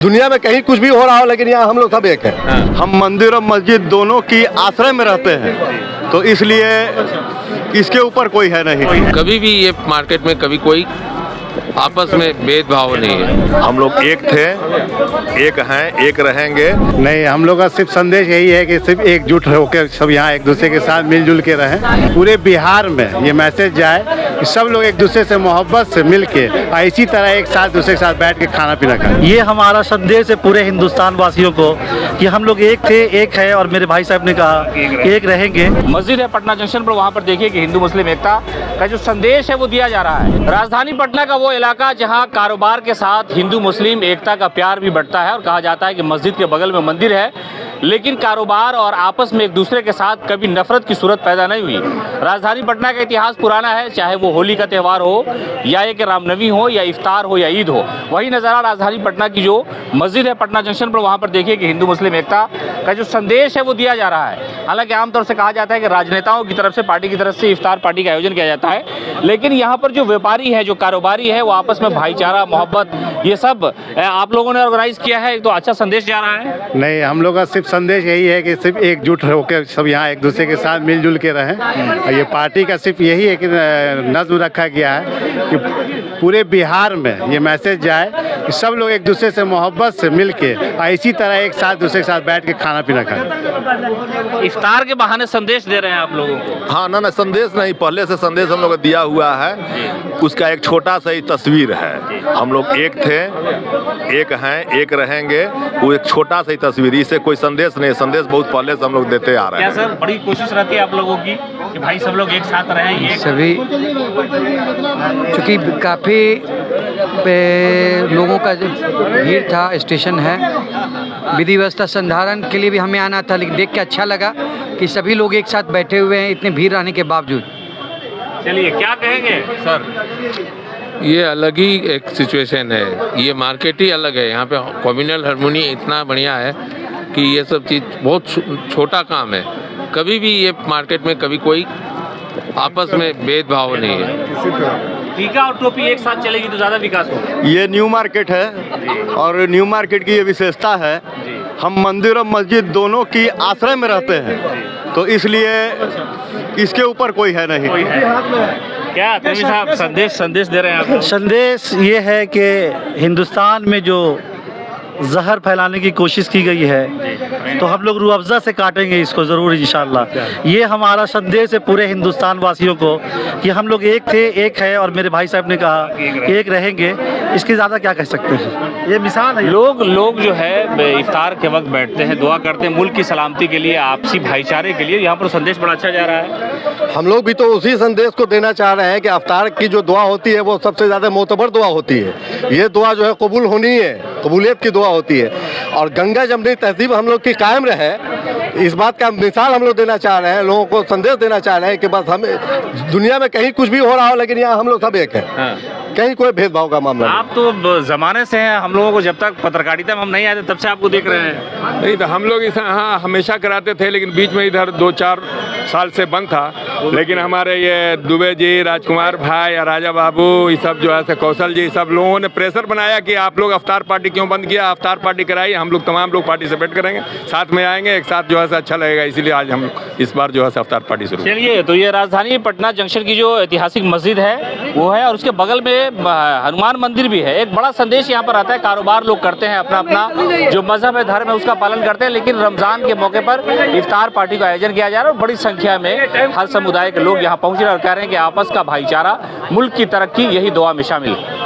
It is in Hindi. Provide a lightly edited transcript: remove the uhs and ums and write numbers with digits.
दुनिया में कहीं कुछ भी हो रहा हो, लेकिन यहाँ हम लोग सब एक हैं। हम मंदिर और मस्जिद दोनों की आश्रय में रहते हैं, तो इसलिए इसके ऊपर कोई है नहीं। कभी भी ये मार्केट में कभी कोई आपस में भेदभाव नहीं है। हम लोग एक थे, एक हैं, एक रहेंगे। नहीं, हम लोग का सिर्फ संदेश यही है कि सिर्फ एकजुट होकर सब यहाँ एक दूसरे के साथ मिलजुल के रहें। पूरे बिहार में ये मैसेज जाए कि सब लोग एक दूसरे से मोहब्बत से मिल के इसी तरह एक साथ दूसरे के साथ बैठ के खाना पीना खाएं। ये हमारा संदेश है पूरे हिंदुस्तान वासियों को कि हम लोग एक थे, एक है, और मेरे भाई साहब ने कहा एक रहेंगे। मस्जिद है पटना जंक्शन पर, वहाँ पर देखिए कि हिंदू मुस्लिम एकता का जो संदेश है वो दिया जा रहा है। राजधानी पटना का वो इलाका जहाँ कारोबार के साथ हिंदू मुस्लिम एकता का प्यार भी बढ़ता है, और कहा जाता है कि मस्जिद के बगल में मंदिर है, लेकिन कारोबार और आपस में एक दूसरे के साथ कभी नफरत की सूरत पैदा नहीं हुई। राजधानी पटना का इतिहास पुराना है, चाहे वो होली का त्यौहार हो या एक रामनवमी हो या इफ्तार हो या ईद हो। वही नज़ारा राजधानी पटना की जो मस्जिद है पटना जंक्शन पर, वहाँ पर देखिए कि हिंदू मुस्लिम एकता का जो संदेश है वो दिया जा रहा है। हालांकि आमतौर से कहा जाता है कि राजनेताओं की तरफ से, पार्टी की तरफ से इफ्तार पार्टी का आयोजन किया जाता है, लेकिन यहाँ पर जो व्यापारी है, जो कारोबारी है, वो आपस में भाईचारा, मोहब्बत, ये सब आप लोगों ने ऑर्गेनाइज किया है, तो अच्छा संदेश जा रहा है। नहीं, हम लोग का सिर्फ संदेश यही है कि सिर्फ एकजुट होकर सब यहाँ एक दूसरे के साथ मिलजुल के रहें। और ये पार्टी का सिर्फ यही है कि नज़्म रखा गया है कि पूरे बिहार में ये मैसेज जाए कि सब लोग एक दूसरे से मोहब्बत से मिल के इसी तरह एक साथ दूसरे के साथ बैठ के खाना पीना खाएं। इफ्तार के बहाने संदेश दे रहे हैं आप लोगों को? हाँ, ना संदेश नहीं, पहले से संदेश हम लोग को दिया हुआ है। उसका एक छोटा सा ही तस्वीर है। हम लोग एक थे, एक हैं, एक रहेंगे। वो एक छोटा सा ही तस्वीर, इससे कोई संदेश नहीं। संदेश बहुत पहले से हम लोग देते आ रहे हैं। क्या सर, बड़ी कोशिश रहती है आप लोगों की कि भाई सब लोग एक साथ रहें? सभी, चूँकि काफ़ी लोगों का भीड़ था, स्टेशन है, विधि व्यवस्था संधारण के लिए भी हमें आना था, लेकिन देख के अच्छा लगा कि सभी लोग एक साथ बैठे हुए हैं इतने भीड़ रहने के बावजूद। चलिए, क्या कहेंगे सर? ये अलग ही एक सिचुएशन है, ये मार्केट ही अलग है। यहाँ पे कम्युनल हार्मोनी इतना बढ़िया है कि ये सब चीज़ बहुत छोटा काम है। कभी भी ये मार्केट में कभी कोई आपस में भेदभाव नहीं है। टीका और टोपी एक साथ चलेगी तो ज़्यादा विकास होगा। ये न्यू मार्केट है, और न्यू मार्केट की ये विशेषता है, हम मंदिर और मस्जिद दोनों की आश्रय में रहते हैं, तो इसलिए इसके ऊपर कोई है नहीं। क्या तन्वी साहब संदेश दे रहे हैं आप? संदेश ये है कि हिंदुस्तान में जो जहर फैलाने की कोशिश की गई है, तो हम लोग रूह अफ़ज़ा से काटेंगे इसको ज़रूर इंशाअल्लाह। ये हमारा संदेश है पूरे हिंदुस्तान वासियों को कि हम लोग एक थे, एक है, और मेरे भाई साहब ने कहा एक रहेंगे। इसके ज़्यादा क्या कह सकते हैं, ये मिसाल है। लोग जो है इफ्तार के वक्त बैठते हैं, दुआ करते हैं मुल्क की सलामती के लिए, आपसी भाईचारे के लिए। यहाँ पर संदेश बड़ा अच्छा जा रहा है। हम लोग भी तो उसी संदेश को देना चाह रहे हैं कि इफ्तार की जो दुआ होती है वो सबसे ज़्यादा मोतबर दुआ होती है। ये दुआ जो है कबूल होनी है, कबूलियत की दुआ होती है, और गंगा जमनी तहजीब हम लोग की कायम रहे, इस बात का मिसाल हम लोग देना चाह रहे हैं। लोगों को संदेश देना चाह रहे हैं कि बस हमें दुनिया में कहीं कुछ भी हो रहा हो, लेकिन यहाँ हम लोग सब एक हैं। कहीं कोई भेदभाव का मामला नहीं। आप तो ज़माने से हैं, हम लोगों को जब तक पत्रकारिता में हम नहीं आए थे तब से आपको देख रहे हैं। नहीं तो हम लोग इस हाँ हमेशा कराते थे, लेकिन बीच में इधर 2-4 साल से बंद था। लेकिन हमारे ये दुबे जी, राजकुमार भाई, राजा बाबू, ये सब जो है कौशल जी, सब लोगों ने प्रेशर बनाया कि आप लोग अफ्तार पार्टी क्यों बंद किया, अफ्तार पार्टी कराइए। हम लोग तमाम लोग पार्टिसिपेट करेंगे, साथ में आएंगे, एक साथ जो है अच्छा लगेगा, इसीलिए आज हम इस बार जो है अफ्तार पार्टी शुरू। चलिए, तो ये राजधानी पटना जंक्शन की जो ऐतिहासिक मस्जिद है वो है, और उसके बगल में हनुमान मंदिर भी है। एक बड़ा संदेश यहाँ पर आता है। कारोबार लोग करते हैं, अपना अपना जो मजहब है, धर्म है, उसका पालन करते हैं, लेकिन रमज़ान के मौके पर इफ्तार पार्टी का आयोजन किया जा रहा है, और बड़ी संख्या में हर समुदाय के लोग यहाँ पहुँच रहे हैं और कह रहे हैं कि आपस का भाईचारा, मुल्क की तरक्की, यही दुआ में शामिल है।